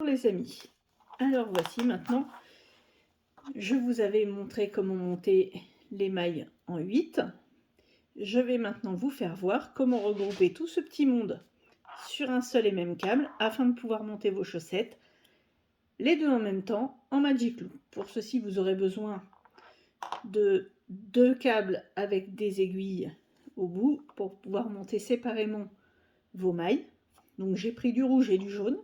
les amis, alors voici maintenant, je vous avais montré comment monter les mailles en 8. Je vais maintenant vous faire voir comment regrouper tout ce petit monde sur un seul et même câble afin de pouvoir monter vos chaussettes, les deux en même temps, en Magic Loop. Pour ceci, vous aurez besoin de 2 câbles avec des aiguilles au bout pour pouvoir monter séparément vos mailles. Donc j'ai pris du rouge et du jaune.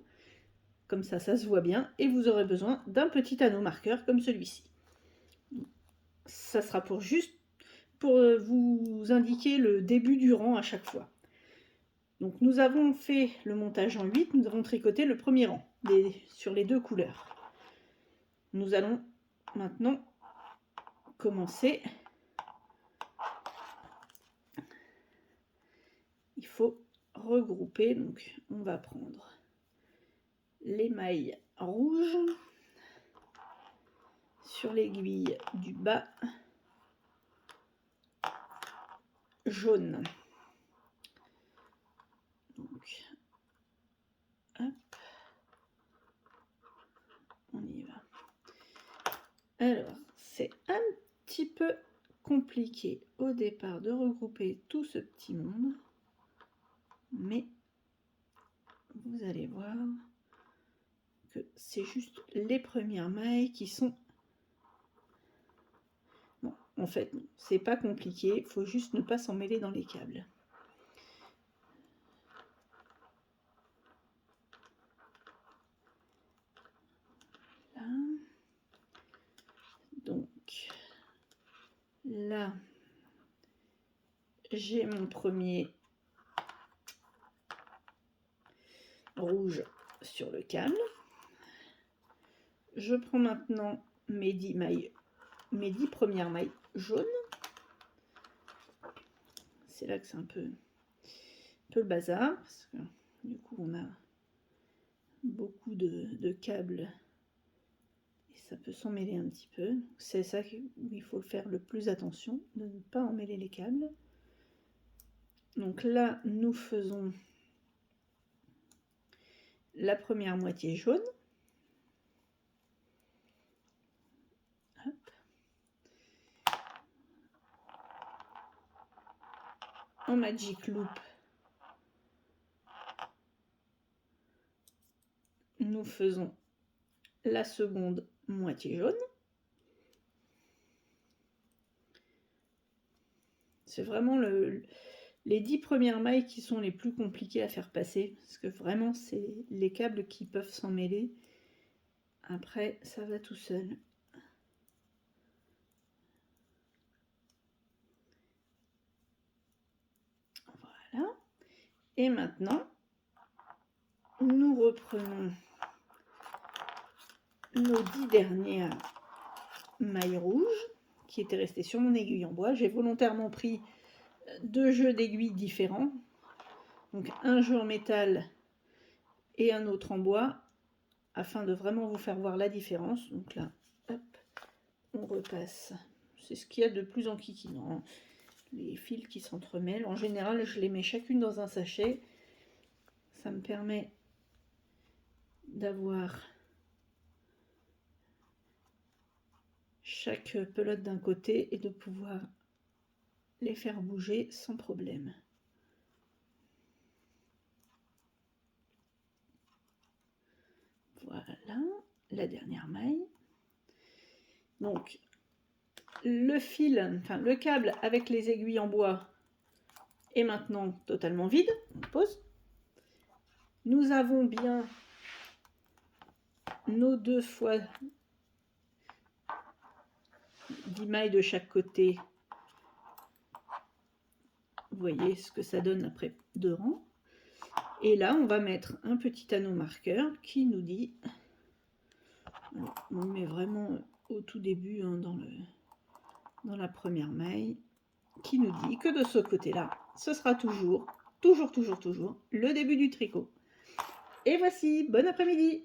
Comme ça se voit bien, et vous aurez besoin d'un petit anneau marqueur comme celui-ci. Ça sera juste pour vous indiquer le début du rang à chaque fois. Donc nous avons fait le montage en 8, nous avons tricoté le premier rang sur les 2 couleurs. Nous allons maintenant commencer. Il faut regrouper, donc on va prendre les mailles rouges sur l'aiguille du bas, jaune. Donc, hop, on y va. Alors, c'est un petit peu compliqué au départ de regrouper tout ce petit monde, mais vous allez voir que c'est juste les premières mailles qui sont... Bon, en fait, c'est pas compliqué, il faut juste ne pas s'en mêler dans les câbles. Là. Donc, là, j'ai mon premier rouge sur le câble. Je prends maintenant mes 10 premières mailles jaunes. C'est là que c'est un peu le bazar, parce que du coup on a beaucoup de câbles et ça peut s'en mêler un petit peu. C'est ça où il faut faire le plus attention, de ne pas emmêler les câbles. Donc là, nous faisons la première moitié jaune. Hop. En Magic Loop, nous faisons la seconde moitié jaune. C'est vraiment les 10 premières mailles qui sont les plus compliquées à faire passer, parce que vraiment c'est les câbles qui peuvent s'en mêler. Après ça va tout seul. Voilà. Et maintenant nous reprenons nos 10 dernières mailles rouges qui étaient restées sur mon aiguille en bois. J'ai volontairement pris 2 jeux d'aiguilles différents, donc un jeu en métal et un autre en bois, afin de vraiment vous faire voir la différence. Donc là, hop, on repasse. C'est ce qu'il y a de plus enquiquinant, les fils qui s'entremêlent. En général, je les mets chacune dans un sachet. Ça me permet d'avoir chaque pelote d'un côté et de pouvoir les faire bouger sans problème. Voilà, la dernière maille. Donc, le fil, enfin le câble avec les aiguilles en bois est maintenant totalement vide. On pose. Nous avons bien nos 2 fois 10 mailles de chaque côté. Vous voyez ce que ça donne après 2 rangs. Et là, on va mettre un petit anneau marqueur qui nous dit, on le met vraiment au tout début, hein, dans la première maille, qui nous dit que de ce côté-là, ce sera toujours le début du tricot. Et voici, bon après-midi!